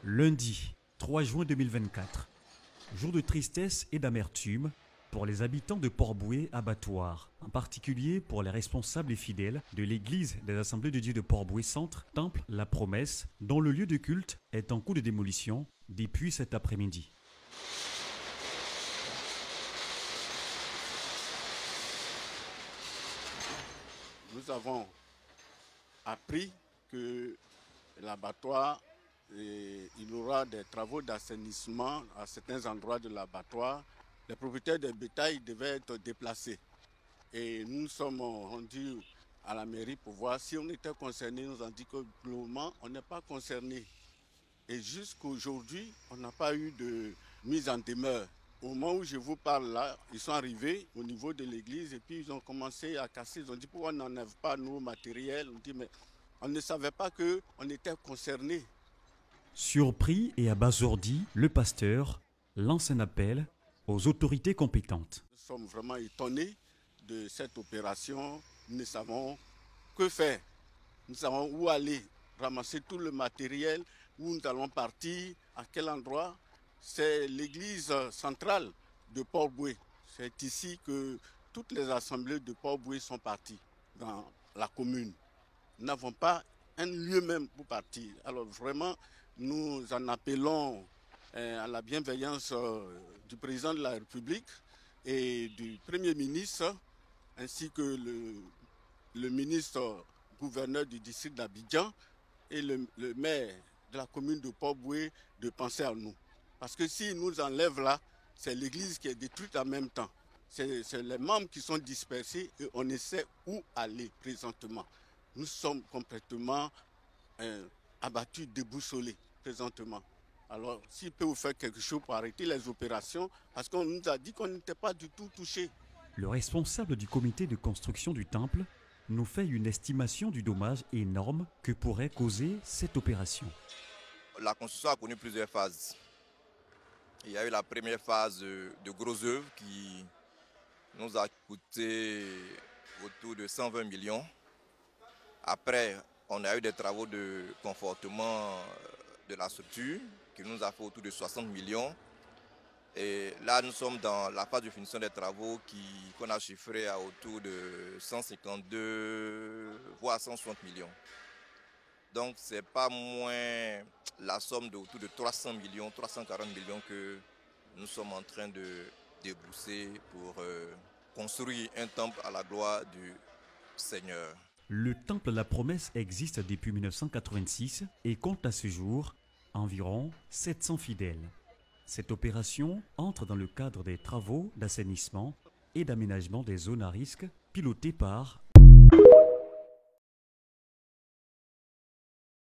Lundi 3 juin 2024, jour de tristesse et d'amertume pour les habitants de Port-Bouët abattoir, en particulier pour les responsables et fidèles de l'église des Assemblées de Dieu de Port-Bouët Centre, Temple La Promesse, dont le lieu de culte est en cours de démolition depuis cet après-midi. Nous avons appris que l'abattoir, il y aura des travaux d'assainissement à certains endroits de l'abattoir. Les propriétaires des bétails devaient être déplacés. Et nous sommes rendus à la mairie pour voir si on était concerné. Ils nous ont dit que pour le moment, on n'est pas concerné. Et jusqu'aujourd'hui, on n'a pas eu de mise en demeure. Au moment où je vous parle là, ils sont arrivés au niveau de l'église et puis ils ont commencé à casser. Ils ont dit pourquoi on n'enlève pas nos matériels. On dit mais on ne savait pas qu'on était concernés. Surpris et abasourdi, le pasteur lance un appel aux autorités compétentes. Nous sommes vraiment étonnés de cette opération. Nous ne savons que faire. Nous savons où aller, ramasser tout le matériel, où nous allons partir, à quel endroit. C'est l'église centrale de Port-Bouët. C'est ici que toutes les assemblées de Port-Bouët sont parties dans la commune. Nous n'avons pas un lieu même pour partir. Alors vraiment, nous en appelons à la bienveillance du président de la République et du Premier ministre, ainsi que le ministre gouverneur du district d'Abidjan et le maire de la commune de Port-Bouët de penser à nous. Parce que s'ils nous enlèvent là, c'est l'église qui est détruite en même temps. C'est les membres qui sont dispersés et on essaie où aller présentement. Nous sommes complètement abattus, déboussolés présentement. Alors, s'il peut vous faire quelque chose pour arrêter les opérations, parce qu'on nous a dit qu'on n'était pas du tout touchés. Le responsable du comité de construction du temple nous fait une estimation du dommage énorme que pourrait causer cette opération. La construction a connu plusieurs phases. Il y a eu la première phase de gros œuvres qui nous a coûté autour de 120 millions. Après, on a eu des travaux de confortement de la structure qui nous a fait autour de 60 millions. Et là, nous sommes dans la phase de finition des travaux qu'on a chiffré à autour de 152 voire 160 millions. Donc, ce n'est pas moins la somme d'autour de 300 millions, 340 millions que nous sommes en train de débourser pour construire un temple à la gloire du Seigneur. Le temple La Promesse existe depuis 1986 et compte à ce jour environ 700 fidèles. Cette opération entre dans le cadre des travaux d'assainissement et d'aménagement des zones à risque pilotés par